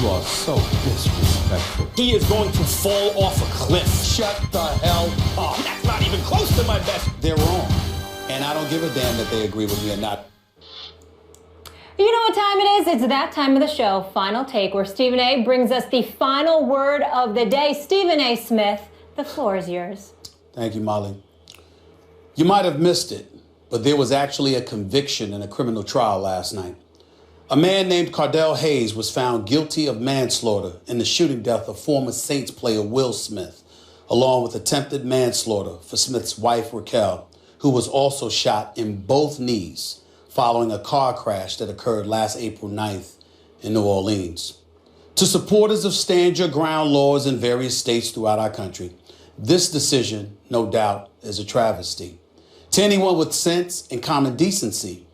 You are so disrespectful. He is going to fall off a cliff. Shut the hell up. That's not even close to my best. They're wrong. And I don't give a damn that they agree with me or not. You know what time it is? It's that time of the show, Final Take, where Stephen A. brings us the final word of the day. Stephen A. Smith, the floor is yours. Thank you, Molly. You might have missed it, but there was actually a conviction in a criminal trial last night. A man named Cardell Hayes was found guilty of manslaughter in the shooting death of former Saints player Will Smith, along with attempted manslaughter for Smith's wife, Raquel, who was also shot in both knees following a car crash that occurred last April 9th in New Orleans. To supporters of stand your ground laws in various states throughout our country, this decision, no doubt, is a travesty. To anyone with sense and common decency,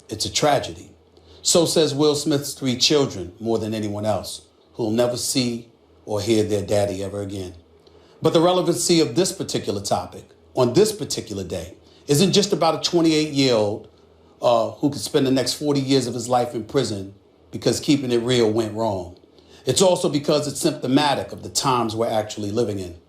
it's a tragedy. So says Will Smith's 3 children more than anyone else, who will never see or hear their daddy ever again. But the relevancy of this particular topic on this particular day isn't just about a 28-year-old who could spend the next 40 years of his life in prison because keeping it real went wrong. It's also because it's symptomatic of the times we're actually living in.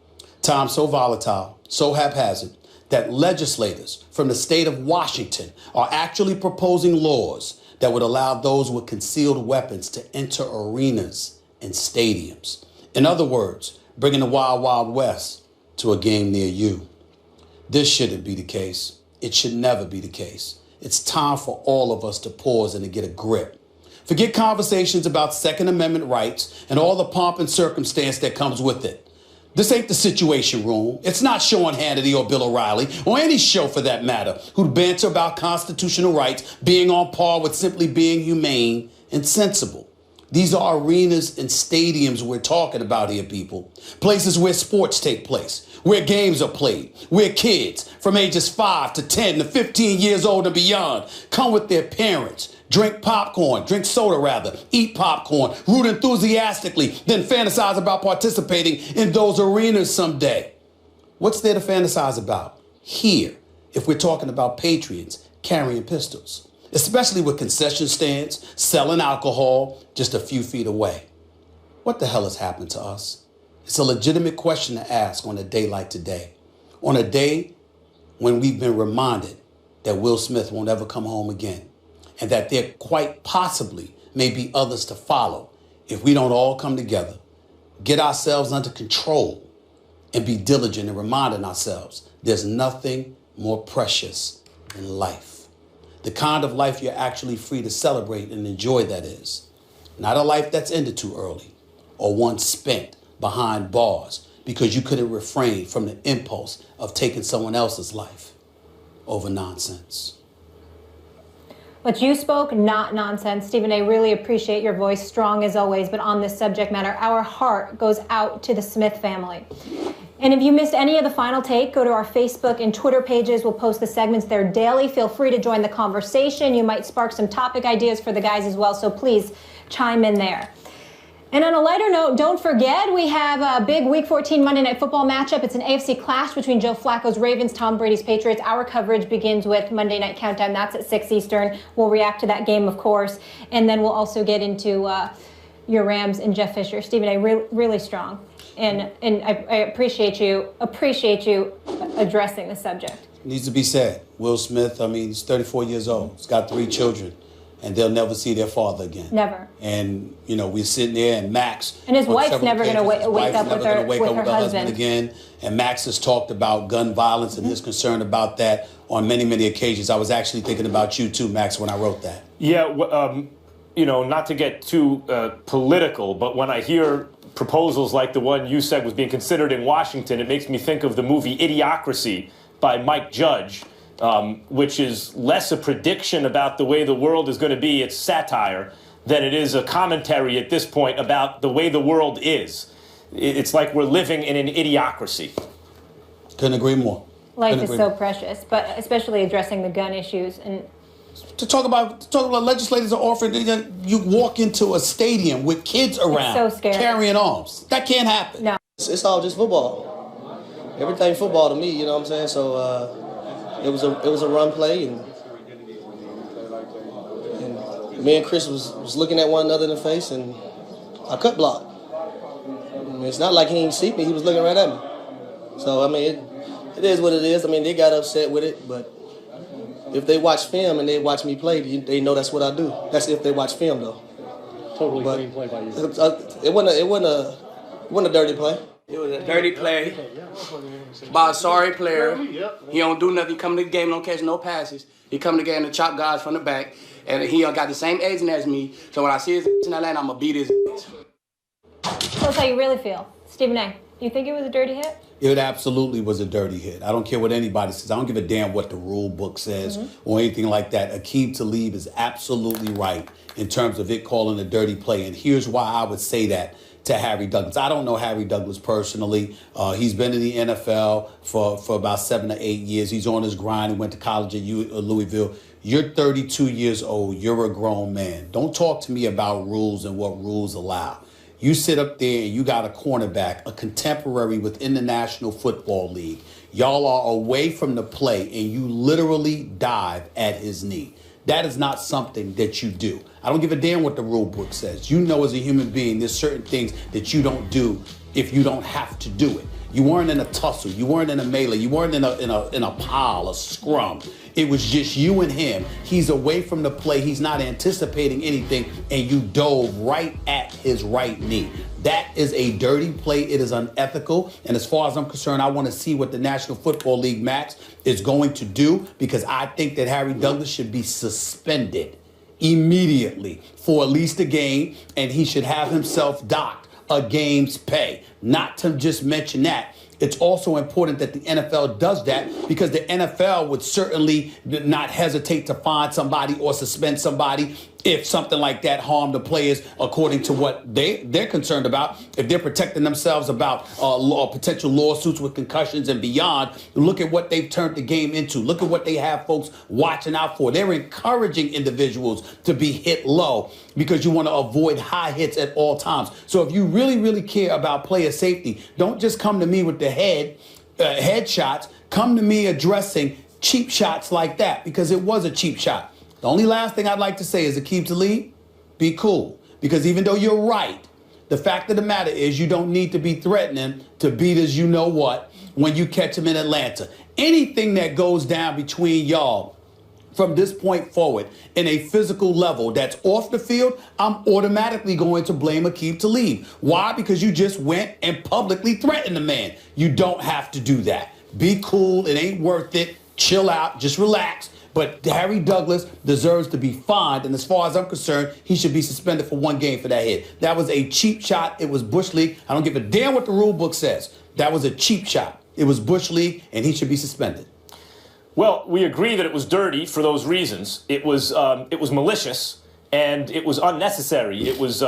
Times so volatile, so haphazard, that legislators from the state of Washington are actually proposing laws that would allow those with concealed weapons to enter arenas and stadiums. In other words, bringing the Wild Wild West to a game near you. This shouldn't be the case. It should never be the case. It's time for all of us to pause and to get a grip. Forget conversations about Second Amendment rights and all the pomp and circumstance that comes with it. This ain't the Situation Room. It's not Sean Hannity or Bill O'Reilly, or any show for that matter, who'd banter about constitutional rights being on par with simply being humane and sensible. These are arenas and stadiums we're talking about here, people. Places where sports take place, where games are played, where kids from ages 5 to 10 to 15 years old and beyond come with their parents, drink soda rather, eat popcorn, root enthusiastically, then fantasize about participating in those arenas someday. What's there to fantasize about here if we're talking about patriots carrying pistols? Especially with concession stands, selling alcohol just a few feet away. What the hell has happened to us? It's a legitimate question to ask on a day like today. On a day when we've been reminded that Will Smith won't ever come home again, and that there quite possibly may be others to follow if we don't all come together, get ourselves under control, and be diligent in reminding ourselves there's nothing more precious than life. The kind of life you're actually free to celebrate and enjoy, that is. Not a life that's ended too early or one spent behind bars because you couldn't refrain from the impulse of taking someone else's life over nonsense. But you spoke not nonsense. Stephen A., really appreciate your voice, strong as always, but on this subject matter, our heart goes out to the Smith family. And if you missed any of the Final Take, go to our Facebook and Twitter pages. We'll post the segments there daily. Feel free to join the conversation. You might spark some topic ideas for the guys as well, so please chime in there. And on a lighter note, don't forget, we have a big Week 14 Monday Night Football matchup. It's an AFC clash between Joe Flacco's Ravens, Tom Brady's Patriots. Our coverage begins with Monday Night Countdown. That's at 6 Eastern. We'll react to that game, of course. And then we'll also get into your Rams and Jeff Fisher. Stephen A., really strong. And I appreciate you addressing the subject. Needs to be said. Will Smith, he's 34 years old. He's got 3 children. And they'll never see their father again. Never. And, we're sitting there, and Max... And his wife's never going to wake up with her husband again. And Max has talked about gun violence and his concern about that on many, many occasions. I was actually thinking about you, too, Max, when I wrote that. Yeah, not to get too political, but when I hear proposals like the one you said was being considered in Washington, it makes me think of the movie Idiocracy by Mike Judge, which is less a prediction about the way the world is going to be, it's satire, than it is a commentary at this point about the way the world is. It's like we're living in an idiocracy. Couldn't agree more. Life is so precious, but especially addressing the gun issues. And to talk about legislators are offering, you walk into a stadium with kids around so scary. Carrying arms. That can't happen. No. It's all just football. Everything football to me, you know what I'm saying? So it was a run play, and me and Chris was looking at one another in the face, and I cut block. It's not like he didn't see me. He was looking right at me. So, I mean, it is what it is. I mean, they got upset with it, but if they watch film and they watch me play, they know that's what I do. That's if they watch film, though. Totally clean play by you. It wasn't a dirty play. It was a dirty play by a sorry player. He don't do nothing. He come to the game, don't catch no passes. He come to the game to chop guys from the back, and he got the same agent as me. So when I see his in Atlanta, I'm gonna beat his. Tell us how you really feel. Stephen A., do you think it was a dirty hit? It absolutely was a dirty hit. I don't care what anybody says. I don't give a damn what the rule book says or anything like that. Aqib Talib is absolutely right in terms of it calling a dirty play. And here's why I would say that to Harry Douglas. I don't know Harry Douglas personally. He's been in the NFL for about 7 to 8 years. He's on his grind. He went to college at Louisville. You're 32 years old. You're a grown man. Don't talk to me about rules and what rules allow. You sit up there and you got a cornerback, a contemporary within the National Football League. Y'all are away from the play and you literally dive at his knee. That is not something that you do. I don't give a damn what the rule book says. You know, as a human being, there's certain things that you don't do if you don't have to do it. You weren't in a tussle. You weren't in a melee. You weren't in a pile, a scrum. It was just you and him. He's away from the play. He's not anticipating anything, and you dove right at his right knee. That is a dirty play. It is unethical. And as far as I'm concerned, I want to see what the National Football League Max is going to do, because I think that Harry Douglas should be suspended immediately for at least a game, and he should have himself docked a game's pay. Not to just mention that, it's also important that the NFL does that, because the NFL would certainly not hesitate to fine somebody or suspend somebody if something like that harmed the players according to what they're concerned about. If they're protecting themselves about potential lawsuits with concussions and beyond, look at what they've turned the game into. Look at what they have folks watching out for. They're encouraging individuals to be hit low because you want to avoid high hits at all times. So if you really, really care about player safety, don't just come to me with the head shots. Come to me addressing cheap shots like that, because it was a cheap shot. The only last thing I'd like to say is, Aqib Talib, be cool. Because even though you're right, the fact of the matter is you don't need to be threatening to beat as you know what when you catch him in Atlanta. Anything that goes down between y'all from this point forward in a physical level that's off the field, I'm automatically going to blame Aqib Talib. Why? Because you just went and publicly threatened the man. You don't have to do that. Be cool. It ain't worth it. Chill out. Just relax. But Harry Douglas deserves to be fined, and as far as I'm concerned, he should be suspended for 1 game for that hit. That was a cheap shot. It was Bush League. I don't give a damn what the rule book says. That was a cheap shot. It was Bush League, and he should be suspended. Well, we agree that it was dirty for those reasons. It was malicious, and it was unnecessary. It was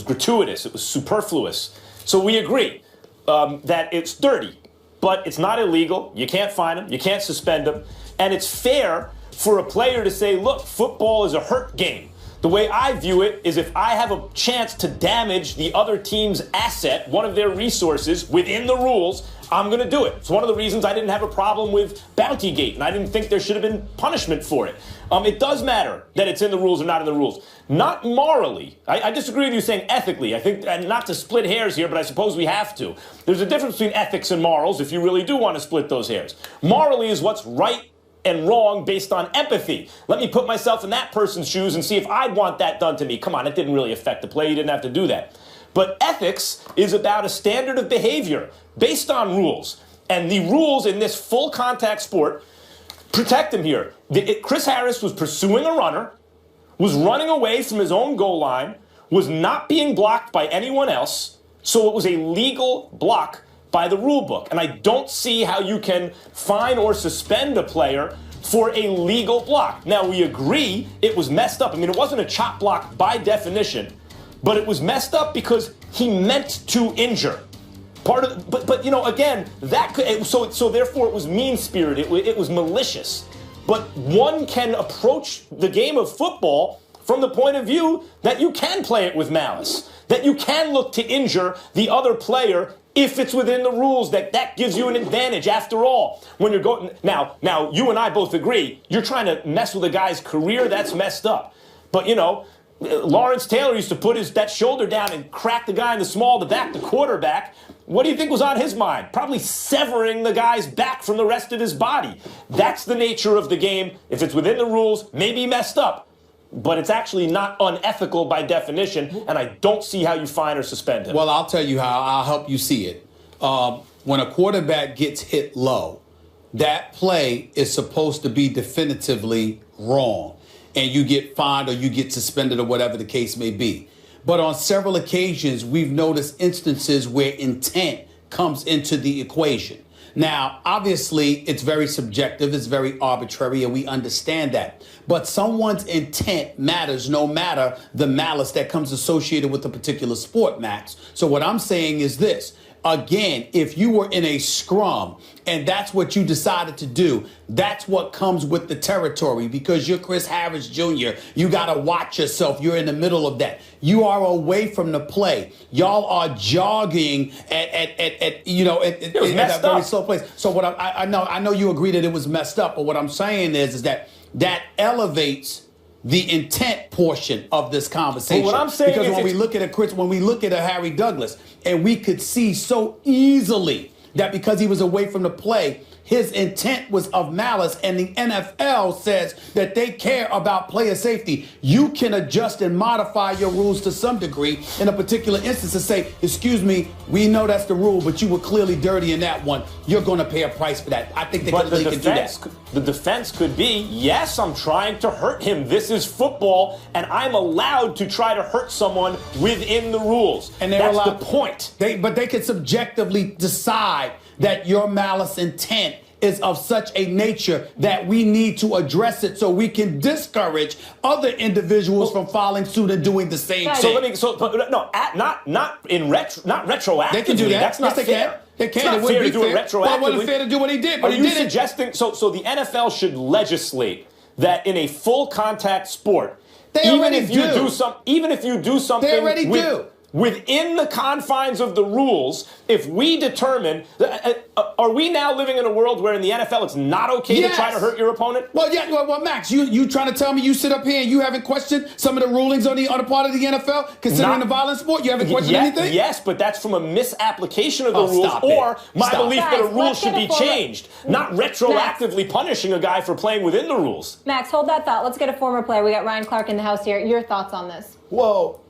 gratuitous. It was superfluous. So we agree that it's dirty, but it's not illegal. You can't fine him. You can't suspend him. And it's fair for a player to say, look, football is a hurt game. The way I view it is, if I have a chance to damage the other team's asset, one of their resources, within the rules, I'm going to do it. It's one of the reasons I didn't have a problem with Bountygate, and I didn't think there should have been punishment for it. It does matter that it's in the rules or not in the rules. Not morally. I disagree with you saying ethically. I think, and not to split hairs here, but I suppose we have to. There's a difference between ethics and morals if you really do want to split those hairs. Morally is what's right and wrong based on empathy. Let me put myself in that person's shoes and see if I'd want that done to me. Come on, it didn't really affect the play. You didn't have to do that. But ethics is about a standard of behavior based on rules. And the rules in this full contact sport protect him here. Chris Harris was pursuing a runner, was running away from his own goal line, was not being blocked by anyone else, so it was a legal block by the rule book. And I don't see how you can fine or suspend a player for a legal block. Now, we agree it was messed up. I mean, it wasn't a chop block by definition, but it was messed up because he meant to injure. But you know, again, that could, so therefore it was mean-spirited. It was malicious. But one can approach the game of football from the point of view that you can play it with malice, that you can look to injure the other player if it's within the rules, that gives you an advantage. After all, when you're going now you and I both agree, you're trying to mess with a guy's career. That's messed up. But you know, Lawrence Taylor used to put that shoulder down and crack the guy in the small to back the quarterback. What do you think was on his mind? Probably severing the guy's back from the rest of his body. That's the nature of the game. If it's within the rules, maybe messed up, but it's actually not unethical by definition, and I don't see how you fine or suspend him. Well, I'll tell you how. I'll help you see it. When a quarterback gets hit low, that play is supposed to be definitively wrong, and you get fined or you get suspended or whatever the case may be. But on several occasions, we've noticed instances where intent comes into the equation. Now, obviously, it's very subjective, it's very arbitrary, and we understand that. But someone's intent matters no matter the malice that comes associated with a particular sport, Max. So what I'm saying is this. Again, if you were in a scrum and that's what you decided to do, that's what comes with the territory because you're Chris Harris Jr. You got to watch yourself. You're in the middle of that. You are away from the play. Y'all are jogging at a very slow pace. So what I know you agree that it was messed up, but what I'm saying is that elevates the intent portion of this conversation. But what I'm saying because is when we look at a Harry Douglas, and we could see so easily that because he was away from the play, his intent was of malice, and the NFL says that they care about player safety. You can adjust and modify your rules to some degree in a particular instance and say, excuse me, we know that's the rule, but you were clearly dirty in that one. You're going to pay a price for that. I think they can do that. The defense could be, yes, I'm trying to hurt him. This is football, and I'm allowed to try to hurt someone within the rules. And that's the point. But they can subjectively decide that your malice intent is of such a nature that we need to address it so we can discourage other individuals from following suit and doing the same thing. Not retroactively. They can do that. That's not fair. They can. It's not fair to do it retroactively. Well, it wasn't fair to do what he did, but Are he you did suggesting so the NFL should legislate that in a full contact sport, even if you do something they already do. Within the confines of the rules, if we determine, are we now living in a world where in the NFL it's not okay to try to hurt your opponent? Well, yeah. Well, Max, you trying to tell me you sit up here and you haven't questioned some of the rulings on the part of the NFL considering the violent sport? You haven't questioned anything? Yes, but that's from a misapplication of the rules or my belief that a rule should be changed, not retroactively punishing a guy for playing within the rules. Max, hold that thought. Let's get a former player. We got Ryan Clark in the house here. Your thoughts on this? Well,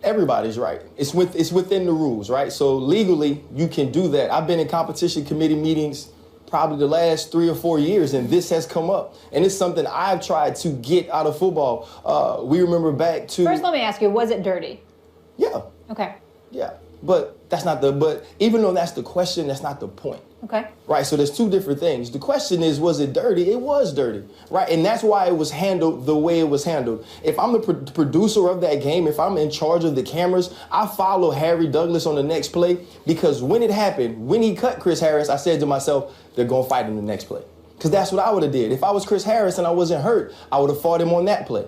everybody's right. It's within the rules, right? So legally, you can do that. I've been in competition committee meetings probably the last 3 or 4 years, and this has come up. And it's something I've tried to get out of football. We remember back to... First, let me ask you, was it dirty? Yeah. Okay. Yeah. But even though that's the question, that's not the point. Okay. Right, so there's two different things. The question is, was it dirty? It was dirty, right? And that's why it was handled the way it was handled. If I'm the producer of that game, if I'm in charge of the cameras, I follow Harry Douglas on the next play because when it happened, when he cut Chris Harris, I said to myself, they're going to fight him the next play. Because that's what I would have did. If I was Chris Harris and I wasn't hurt, I would have fought him on that play.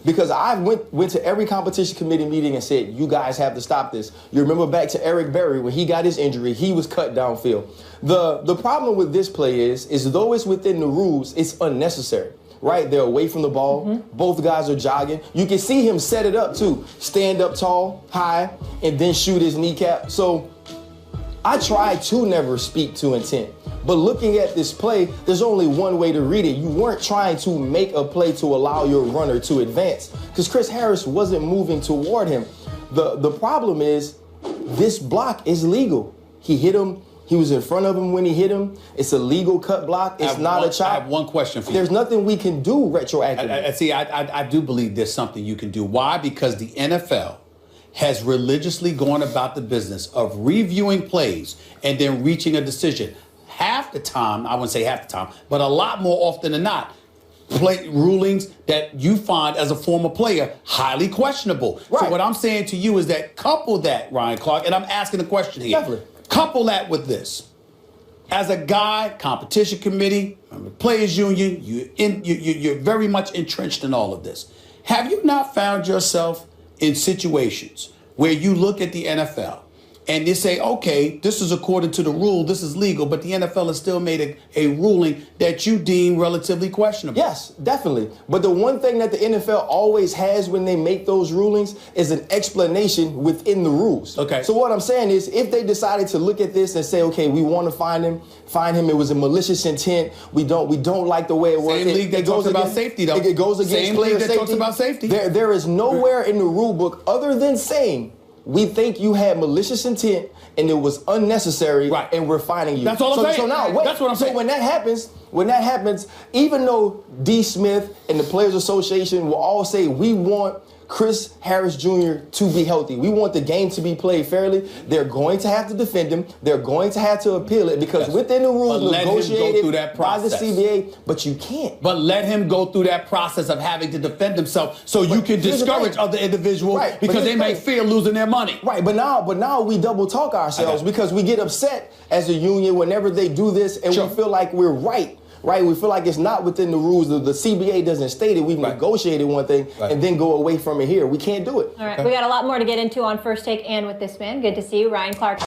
Because I went to every competition committee meeting and said, you guys have to stop this. You remember back to Eric Berry when he got his injury, he was cut downfield. The problem with this play is though it's within the rules, it's unnecessary. Right? They're away from the ball. Mm-hmm. Both guys are jogging. You can see him set it up too. Stand up tall, high, and then shoot his kneecap. So I try to never speak to intent. But looking at this play, there's only one way to read it. You weren't trying to make a play to allow your runner to advance because Chris Harris wasn't moving toward him. The problem is this block is legal. He hit him. He was in front of him when he hit him. It's a legal cut block. It's not a chop. I have one question for you. There's nothing we can do retroactively. I do believe there's something you can do. Why? Because the NFL has religiously gone about the business of reviewing plays and then reaching a decision. Half the time, I wouldn't say half the time, but a lot more often than not, play rulings that you find as a former player highly questionable. Right. So what I'm saying to you is that couple that, Ryan Clark, and I'm asking the question here. Definitely. Couple that with this. As a guy, competition committee, players union, you're very much entrenched in all of this. Have you not found yourself in situations where you look at the NFL and you say, okay, this is according to the rule, this is legal, but the NFL has still made a ruling that you deem relatively questionable. Yes, definitely. But the one thing that the NFL always has when they make those rulings is an explanation within the rules. Okay. So what I'm saying is, if they decided to look at this and say, okay, we want to find him, it was a malicious intent. We don't like the way it works. Same league that talks about safety, though. It goes against Same player league that safety. talks about safety. There is nowhere in the rule book other than saying we think you had malicious intent and it was unnecessary, right, and we're fining you. That's all I'm saying. So now, wait. That's what I'm saying. So when that happens, even though D. Smith and the Players Association will all say we want Chris Harris Jr. to be healthy, we want the game to be played fairly, they're going to have to defend him. They're going to have to appeal it because within the rules negotiated by the CBA, but you can't. But let him go through that process of having to defend himself so you can discourage other individuals because they may fear losing their money. Right, but now we double talk ourselves because we get upset as a union whenever they do this and we feel like we're right. Right, we feel like it's not within the rules. The CBA doesn't state it. We've negotiated one thing and then go away from it here. We can't do it. All right, we got a lot more to get into on First Take and with this man. Good to see you, Ryan Clark.